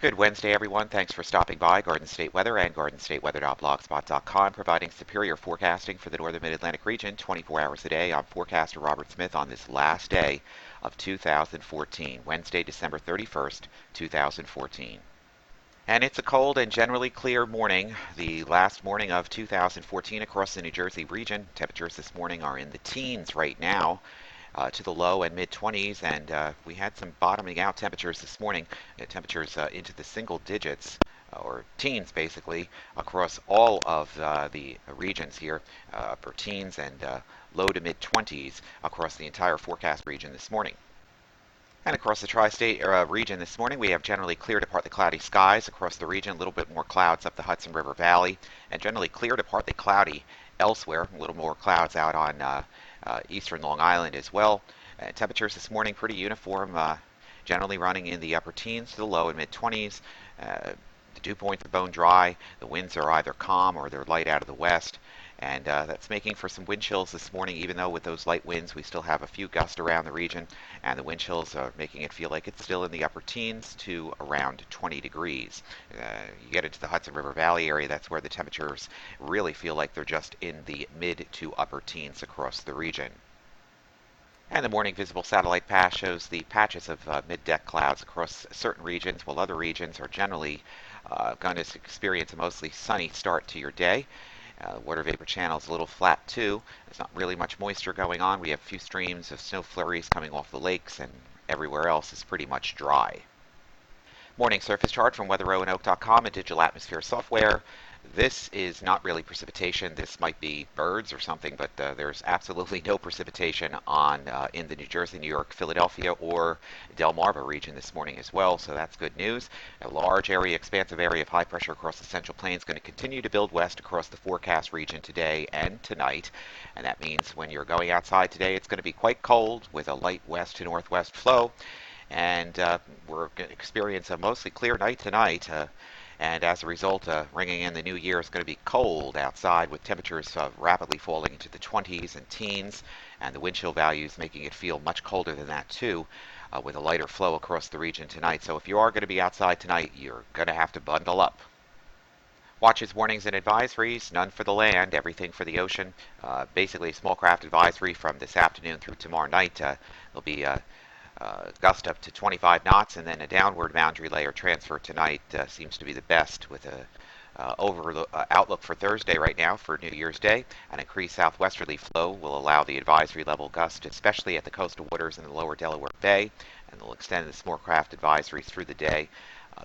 Good Wednesday, everyone. Thanks for stopping by. Garden State Weather and GardenStateWeather.blogspot.com providing superior forecasting for the northern mid-Atlantic region 24 hours a day. I'm forecaster Robert Smith on this last day of 2014, Wednesday, December 31st, 2014. And it's a cold and generally clear morning, the last morning of 2014 across the New Jersey region. Temperatures this morning are in the teens right now. To the low and mid 20s, and we had some bottoming out temperatures this morning. Temperatures into the single digits or teens basically across all of the regions here, upper teens and low to mid 20s across the entire forecast region this morning. And across the tri-state region this morning, we have generally clear to partly cloudy skies across the region, a little bit more clouds up the Hudson River Valley, and generally clear to partly cloudy elsewhere, a little more clouds out on eastern Long Island as well. Temperatures this morning pretty uniform, generally running in the upper teens to the low and mid 20s. The dew points are bone dry. The winds are either calm or they're light out of the west. And that's making for some wind chills this morning, even though with those light winds we still have a few gusts around the region, and the wind chills are making it feel like it's still in the upper teens to around 20 degrees. You get into the Hudson River Valley area, that's where the temperatures really feel like they're just in the mid to upper teens across the region. And the morning visible satellite pass shows the patches of mid-deck clouds across certain regions, while other regions are generally going to experience a mostly sunny start to your day. Water vapor channel is a little flat too. There's not really much moisture going on. We have a few streams of snow flurries coming off the lakes, and everywhere else is pretty much dry. Morning surface chart from weatherroanoke.com and digital atmosphere software. This is not really precipitation. This might be birds or something, but there's absolutely no precipitation on in the New Jersey, New York, Philadelphia, or Delmarva region this morning as well, so that's good news. A large area, expansive area of high pressure across the Central Plains going to continue to build west across the forecast region today and tonight, and that means when you're going outside today, it's going to be quite cold with a light west to northwest flow, and we're going to experience a mostly clear night tonight. And as a result, ringing in the new year is going to be cold outside with temperatures rapidly falling into the 20s and teens, and the wind chill values making it feel much colder than that too, with a lighter flow across the region tonight. So if you are going to be outside tonight, you're going to have to bundle up. Watches, warnings, and advisories, none for the land, everything for the ocean. Basically, a small craft advisory from this afternoon through tomorrow night. There'll be gust up to 25 knots, and then a downward boundary layer transfer tonight seems to be the best, with a outlook for Thursday right now for New Year's Day. An increased southwesterly flow will allow the advisory level gust, especially at the coastal waters in the lower Delaware Bay, and they'll extend the small craft advisories through the day.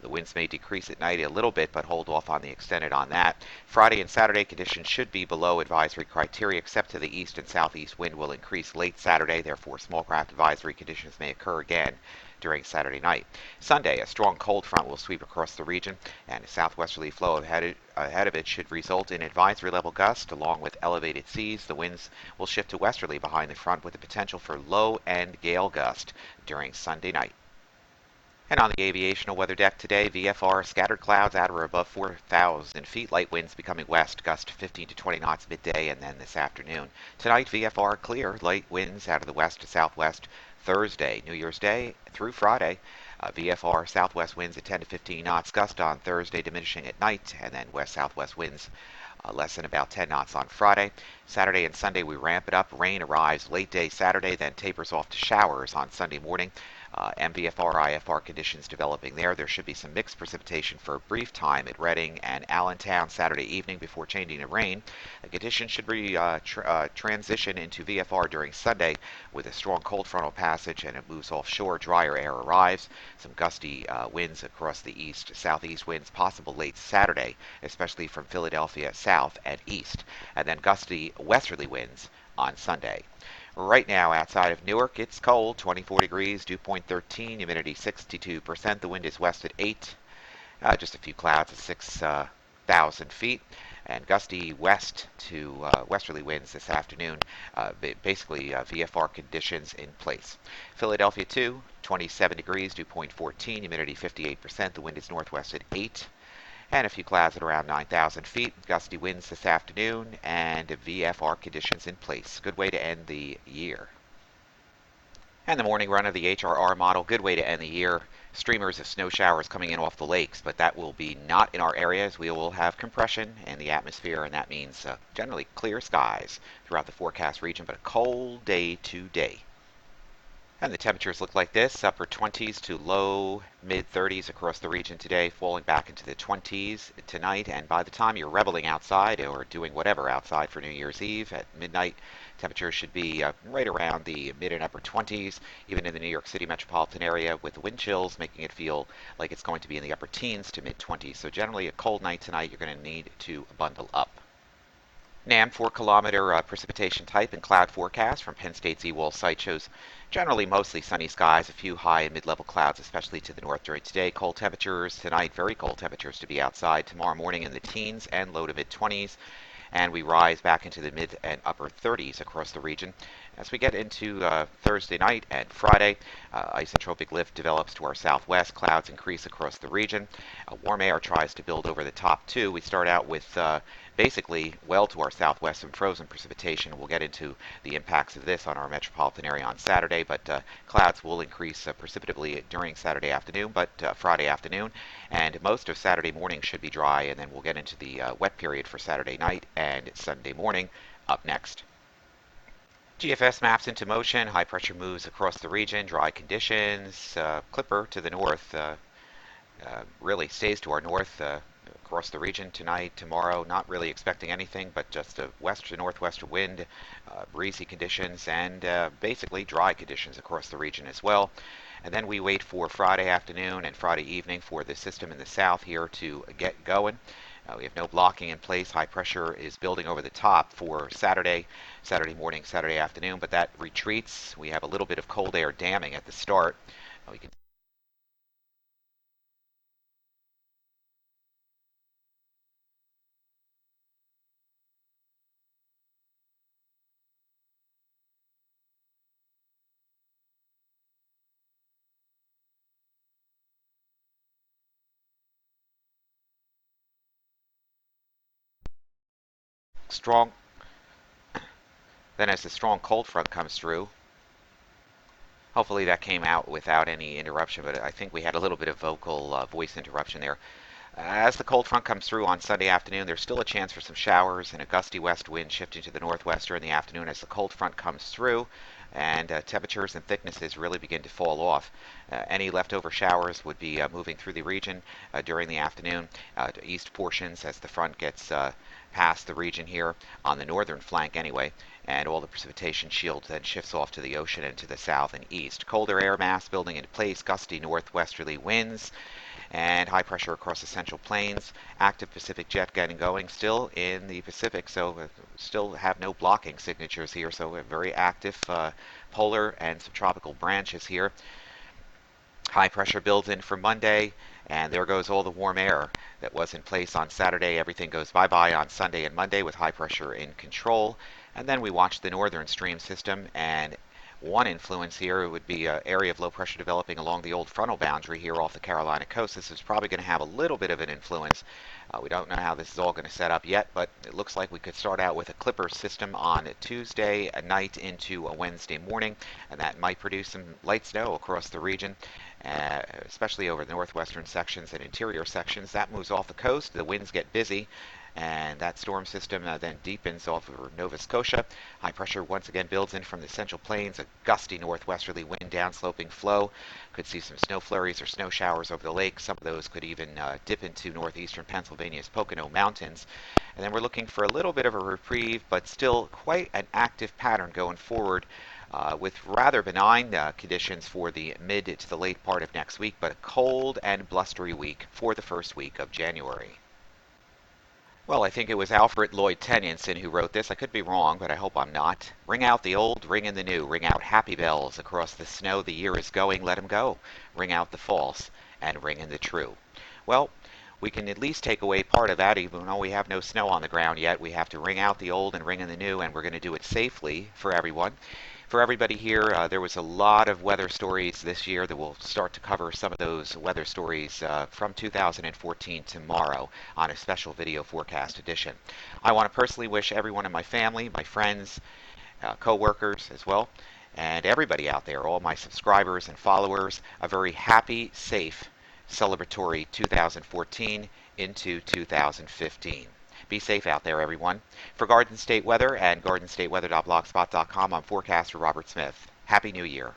The winds may decrease at night a little bit, but hold off on the extended on that. Friday and Saturday conditions should be below advisory criteria, except to the east and southeast wind will increase late Saturday. Therefore, small craft advisory conditions may occur again during Saturday night. Sunday, a strong cold front will sweep across the region, and a southwesterly flow ahead of it should result in advisory level gusts along with elevated seas. The winds will shift to westerly behind the front with the potential for low end gale gust during Sunday night. And on the aviational weather deck today, VFR scattered clouds at or above 4,000 feet. Light winds becoming west, gust 15 to 20 knots midday and then this afternoon. Tonight, VFR clear, light winds out of the west to southwest. Thursday, New Year's Day through Friday, VFR southwest winds at 10 to 15 knots. Gust on Thursday diminishing at night, and then west-southwest winds less than about 10 knots on Friday. Saturday and Sunday we ramp it up. Rain arrives late day Saturday, then tapers off to showers on Sunday morning. MVFR, IFR conditions developing there. There should be some mixed precipitation for a brief time at Reading and Allentown Saturday evening before changing to rain. The conditions should transition into VFR during Sunday with a strong cold frontal passage, and it moves offshore. Drier air arrives. Some gusty winds across the east, southeast winds possible late Saturday, especially from Philadelphia south and east, and then gusty westerly winds on Sunday. Right now outside of Newark, it's cold, 24 degrees, dew point 13, humidity 62%. The wind is west at 8, just a few clouds at 6,000 feet, and gusty west to westerly winds this afternoon. Basically, VFR conditions in place. Philadelphia 2, 27 degrees, dew point 14, humidity 58%. The wind is northwest at 8. And a few clouds at around 9,000 feet. Gusty winds this afternoon, and VFR conditions in place. Good way to end the year. And the morning run of the HRR model, good way to end the year. streamers of snow showers coming in off the lakes, but that will be not in our areas. We will have compression in the atmosphere, and that means generally clear skies throughout the forecast region, but a cold day today. And the temperatures look like this: upper 20s to low mid 30s across the region today, falling back into the 20s tonight. And by the time you're reveling outside or doing whatever outside for New Year's Eve at midnight, temperatures should be right around the mid and upper 20s, even in the New York City metropolitan area, with wind chills making it feel like it's going to be in the upper teens to mid 20s. So generally a cold night tonight. You're going to need to bundle up. NAM 4-kilometer precipitation type and cloud forecast from Penn State's eWall site shows generally mostly sunny skies, a few high and mid-level clouds, especially to the north during today. Cold temperatures tonight, very cold temperatures to be outside. Tomorrow morning in the teens and low to mid-20s. And we rise back into the mid and upper 30s across the region. As we get into Thursday night and Friday, isotropic lift develops to our southwest. Clouds increase across the region. Warm air tries to build over the top too. We start out with basically well to our southwest some frozen precipitation. We'll get into the impacts of this on our metropolitan area on Saturday, but clouds will increase precipitably during Saturday afternoon, but Friday afternoon, and most of Saturday morning should be dry, and then we'll get into the wet period for Saturday night and Sunday morning up next. GFS maps into motion. High pressure moves across the region. Dry conditions. Clipper to the north really stays to our north across the region tonight, tomorrow. Not really expecting anything, but just a west to northwester wind, breezy conditions, and basically dry conditions across the region as well. And then we wait for Friday afternoon and Friday evening for the system in the south here to get going. We have no blocking in place. High pressure is building over the top for Saturday morning, Saturday afternoon, but that retreats. We have a little bit of cold air damming at the start. We can strong. Then as the strong cold front comes through, hopefully that came out without any interruption, but I think we had a little bit of vocal voice interruption there. As the cold front comes through on Sunday afternoon, there's still a chance for some showers and a gusty west wind shifting to the northwester in the afternoon as the cold front comes through, and temperatures and thicknesses really begin to fall off. Any leftover showers would be moving through the region during the afternoon to east portions as the front gets past the region here on the northern flank anyway, and all the precipitation shield then shifts off to the ocean and to the south and east. Colder air mass building into place, gusty northwesterly winds, and high pressure across the central plains. Active Pacific jet getting going still in the Pacific, so still have no blocking signatures here, so a very active polar and subtropical branches here. High pressure builds in for Monday, and there goes all the warm air that was in place on Saturday. Everything goes bye-bye on Sunday and Monday with high pressure in control. And then we watch the northern stream system, and one influence here would be an area of low pressure developing along the old frontal boundary here off the Carolina coast. This is probably going to have a little bit of an influence. We don't know how this is all going to set up yet, but it looks like we could start out with a clipper system on Tuesday night into a Wednesday morning, and that might produce some light snow across the region. Especially over the northwestern sections and interior sections. That moves off the coast. The winds get busy, and that storm system then deepens off of Nova Scotia. High pressure once again builds in from the central plains. A gusty northwesterly wind downsloping flow. Could see some snow flurries or snow showers over the lake. Some of those could even dip into northeastern Pennsylvania's Pocono Mountains. And then we're looking for a little bit of a reprieve, but still quite an active pattern going forward. With rather benign conditions for the mid to the late part of next week, but a cold and blustery week for the first week of January. Well, I think it was Alfred Lloyd Tennyson who wrote this. I could be wrong, but I hope I'm not. Ring out the old, ring in the new. Ring out happy bells across the snow. The year is going, let 'em go. Ring out the false and ring in the true. Well, we can at least take away part of that, even though we have no snow on the ground yet. We have to ring out the old and ring in the new, and we're going to do it safely for everyone. For everybody here, there was a lot of weather stories this year that will start to cover some of those weather stories from 2014 tomorrow on a special video forecast edition. I want to personally wish everyone in my family, my friends, co-workers as well, and everybody out there, all my subscribers and followers, a very happy, safe, celebratory 2014 into 2015. Be safe out there, everyone. For Garden State Weather and GardenStateWeather.blogspot.com, I'm forecaster Robert Smith. Happy New Year.